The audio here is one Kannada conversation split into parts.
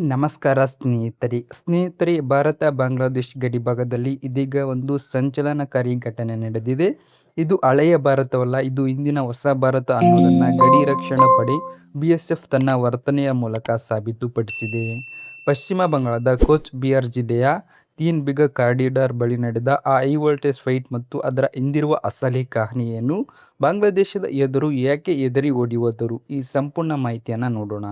ನಮಸ್ಕಾರ ಸ್ನೇಹಿತರೆ, ಭಾರತ ಬಾಂಗ್ಲಾದೇಶ್ ಗಡಿಭಾಗದಲ್ಲಿ ಇದೀಗ ಒಂದು ಸಂಚಲನಕಾರಿ ಘಟನೆ ನಡೆದಿದೆ. ಇದು ಹಳೆಯ ಭಾರತವಲ್ಲ, ಇದು ಇಂದಿನ ಹೊಸ ಭಾರತ ಅನ್ನೋದನ್ನ ಗಡಿ ರಕ್ಷಣಾ ಪಡೆ BSF ತನ್ನ ವರ್ತನೆಯ ಮೂಲಕ ಸಾಬೀತುಪಡಿಸಿದೆ. ಪಶ್ಚಿಮ ಬಂಗಾಳದ ಕೋಚ್ ಬಿಹಾರ್ ಜಿಲ್ಲೆಯ ತೀನ್ ಬಿಗ ಕಾರಿಡಾರ್ ಬಳಿ ನಡೆದ ಆ ಹೈ ವೋಲ್ಟೇಜ್ ಫೈಟ್ ಮತ್ತು ಅದರ ಹಿಂದಿರುವ ಅಸಲಿ ಕಹಾನಿ ಏನು, ಬಾಂಗ್ಲಾದೇಶದ ಯೋಧರು ಯಾಕೆ ಹೆದರಿ ಓಡಿ ಹೋದರು, ಈ ಸಂಪೂರ್ಣ ಮಾಹಿತಿಯನ್ನ ನೋಡೋಣ.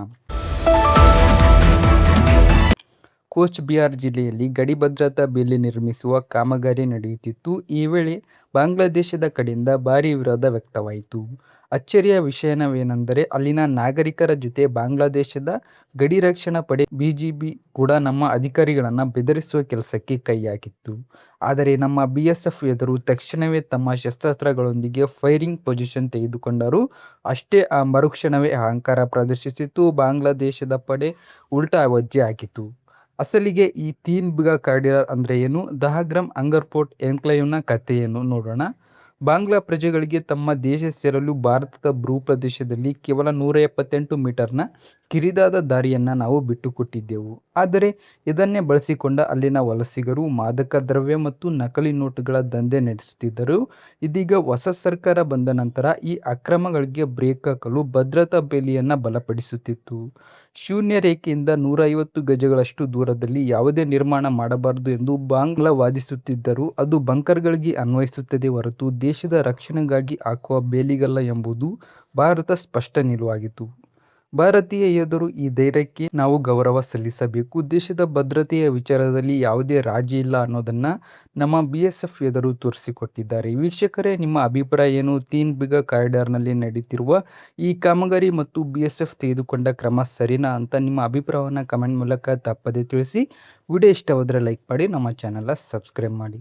ಕೋಚ್ ಬಿಹಾರ್ ಜಿಲ್ಲೆಯಲ್ಲಿ ಗಡಿ ಭದ್ರತಾ ಬೇಲಿ ನಿರ್ಮಿಸುವ ಕಾಮಗಾರಿ ನಡೆಯುತ್ತಿತ್ತು. ಈ ವೇಳೆ ಬಾಂಗ್ಲಾದೇಶದ ಕಡೆಯಿಂದ ಭಾರೀ ವಿರೋಧ ವ್ಯಕ್ತವಾಯಿತು. ಅಚ್ಚರಿಯ ವಿಷಯವೇನೆಂದರೆ, ಅಲ್ಲಿನ ನಾಗರಿಕರ ಜೊತೆ ಬಾಂಗ್ಲಾದೇಶದ ಗಡಿ ರಕ್ಷಣಾ ಪಡೆ BGB ಕೂಡ ನಮ್ಮ ಅಧಿಕಾರಿಗಳನ್ನು ಬೆದರಿಸುವ ಕೆಲಸಕ್ಕೆ ಕೈ ಹಾಕಿತ್ತು. ಆದರೆ ನಮ್ಮ BSF ಯೋಧರು ತಕ್ಷಣವೇ ತಮ್ಮ ಶಸ್ತ್ರಾಸ್ತ್ರಗಳೊಂದಿಗೆ ಫೈರಿಂಗ್ ಪೊಸಿಷನ್ ತೆಗೆದುಕೊಂಡರು. ಅಷ್ಟೇ, ಆ ಮರುಕ್ಷಣವೇ ಅಹಂಕಾರ ಪ್ರದರ್ಶಿಸಿತು. ಬಾಂಗ್ಲಾದೇಶದ ಪಡೆ ಉಲ್ಟಾ ಹೆಜ್ಜೆ ಹಾಕಿತು. ಅಸಲಿಗೆ ಈ ತೀನ್ ಬಿಗ ಕಾರಿಡಾರ್ ಅಂದ್ರೆ ಏನು, ದಹಗ್ರಾಮ್ ಅಂಗರ್ಪೋರ್ಟ್ ಎನ್ಕ್ಲೇವ್ನ ಕಥೆ ಏನು ನೋಡೋಣ. ಬಾಂಗ್ಲಾ ಪ್ರಜೆಗಳಿಗೆ ತಮ್ಮ ದೇಶ ಸೇರಲು ಭಾರತದ ಭೂಪ್ರದೇಶದಲ್ಲಿ ಕೇವಲ 178 ಮೀಟರ್ನ ಕಿರಿದಾದ ದಾರಿಯನ್ನು ನಾವು ಬಿಟ್ಟುಕೊಟ್ಟಿದ್ದೆವು. ಆದರೆ ಇದನ್ನೇ ಬಳಸಿಕೊಂಡ ಅಲ್ಲಿನ ವಲಸಿಗರು ಮಾದಕ ದ್ರವ್ಯ ಮತ್ತು ನಕಲಿ ನೋಟುಗಳ ದಂಧೆ ನಡೆಸುತ್ತಿದ್ದರು. ಇದೀಗ ಹೊಸ ಸರ್ಕಾರ ಬಂದ ನಂತರ ಈ ಅಕ್ರಮಗಳಿಗೆ ಬ್ರೇಕ್ ಹಾಕಲು ಭದ್ರತಾ ಬೇಲಿಯನ್ನು ಬಲಪಡಿಸುತ್ತಿತ್ತು. ಶೂನ್ಯ ರೇಖೆಯಿಂದ 150 ಗಜಗಳಷ್ಟು ದೂರದಲ್ಲಿ ಯಾವುದೇ ನಿರ್ಮಾಣ ಮಾಡಬಾರದು ಎಂದು ಬಾಂಗ್ಲಾ ವಾದಿಸುತ್ತಿದ್ದರೂ, ಅದು ಬಂಕರ್ಗಳಿಗೆ ಅನ್ವಯಿಸುತ್ತದೆ ಹೊರತು ದೇಶದ ರಕ್ಷಣೆಗಾಗಿ ಹಾಕುವ ಬೇಲಿಗಲ್ಲ ಎಂಬುದು ಭಾರತ ಸ್ಪಷ್ಟ ನಿಲುವಾಗಿತ್ತು. ಭಾರತೀಯ ಯೋಧರು ಈ ಧೈರ್ಯಕ್ಕೆ ನಾವು ಗೌರವ ಸಲ್ಲಿಸಬೇಕು. ದೇಶದ ಭದ್ರತೆಯ ವಿಚಾರದಲ್ಲಿ ಯಾವುದೇ ರಾಜಿ ಇಲ್ಲ ಅನ್ನೋದನ್ನ ನಮ್ಮ BSF ಯೋಧರು ತೋರಿಸಿಕೊಟ್ಟಿದ್ದಾರೆ. ವೀಕ್ಷಕರೇ, ನಿಮ್ಮ ಅಭಿಪ್ರಾಯ ಏನು? ತೀನ್ ಬಿಗ ಕಾರಿಡಾರ್ನಲ್ಲಿ ನಡೀತಿರುವ ಈ ಕಾಮಗಾರಿ ಮತ್ತು BSF ತೆಗೆದುಕೊಂಡ ಕ್ರಮ ಸರಿನಾ ಅಂತ ನಿಮ್ಮ ಅಭಿಪ್ರಾಯವನ್ನು ಕಮೆಂಟ್ ಮೂಲಕ ತಪ್ಪದೇ ತಿಳಿಸಿ. ವಿಡಿಯೋ ಇಷ್ಟವಾದರೆ ಲೈಕ್ ಮಾಡಿ, ನಮ್ಮ ಚಾನೆಲ್ನ ಸಬ್ಸ್ಕ್ರೈಬ್ ಮಾಡಿ.